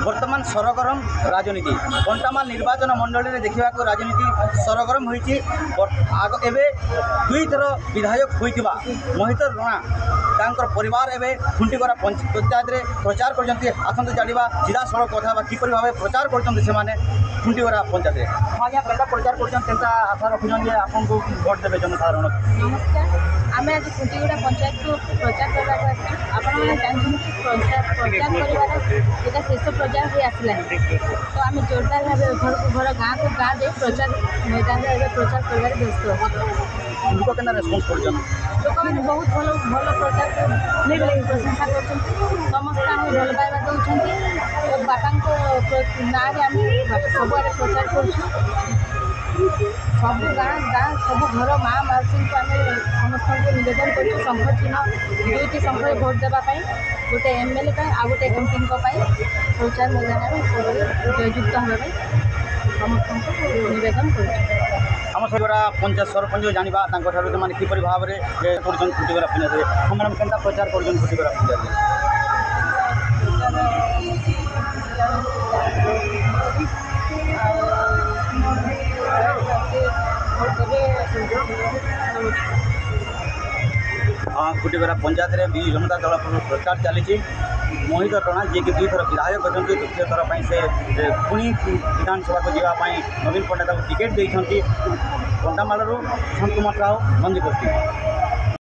बर्तमान सरगरम राजनीति कंटामाल निर्वाचन मंडल में देखा राजनीति सरगरम होती एवं दुई थर विधायक होता मोहित रणा परिवार एवं खुंटीगरा पंचायत में प्रचार कर आसंत जाना सीधा सड़क कथा किपर भाव प्रचार कर खुंटीगरा पंचायत आज्ञा के प्रचार कर आशा रखुन आपको भोट देवे जनसाधारण। नमस्कार आम आज खुंटीगुड़ा पंचायत को प्रचार करने प्रचार शेष प्रचार हो आसला तो आम जोरदार भाव घर घर गाँव को गाँव दे प्रचार मैदान में प्रचार कर व्यस्त लोक के रेस्पन्स कर लोक मैंने बहुत भल भल प्रचार प्रशंसा कर समस्त आम भल पाइबा दौरान बापा ना सबुआड़े प्रचार कर सब गाँ गाँ सब घर माँ मासी को आम समस्त को निवेदन कर शंख चिन्ह दुईटी शंख भोट देवाई गोटे एमएलए आ गोटे एमपी प्रचार मैदान में सब जययुक्त होगा समस्त को निवेदन कर आम सबरा पंचायत सरपंच जाना से किपर भाव में खुंटीगरा पंचायत मैडम के प्रचार कर खुंटीगरा पंचायत खुंटीगरा पंचायत में विजु जनता दल प्रचार चली मोहित रणा जी की दुई थर विधायक अच्छा द्वितीय थर पर से पुणी विधानसभा को जावाई नवीन पट्टनायक टिकेट देते कंटामाल संत कुमार राव नंदीकोठी।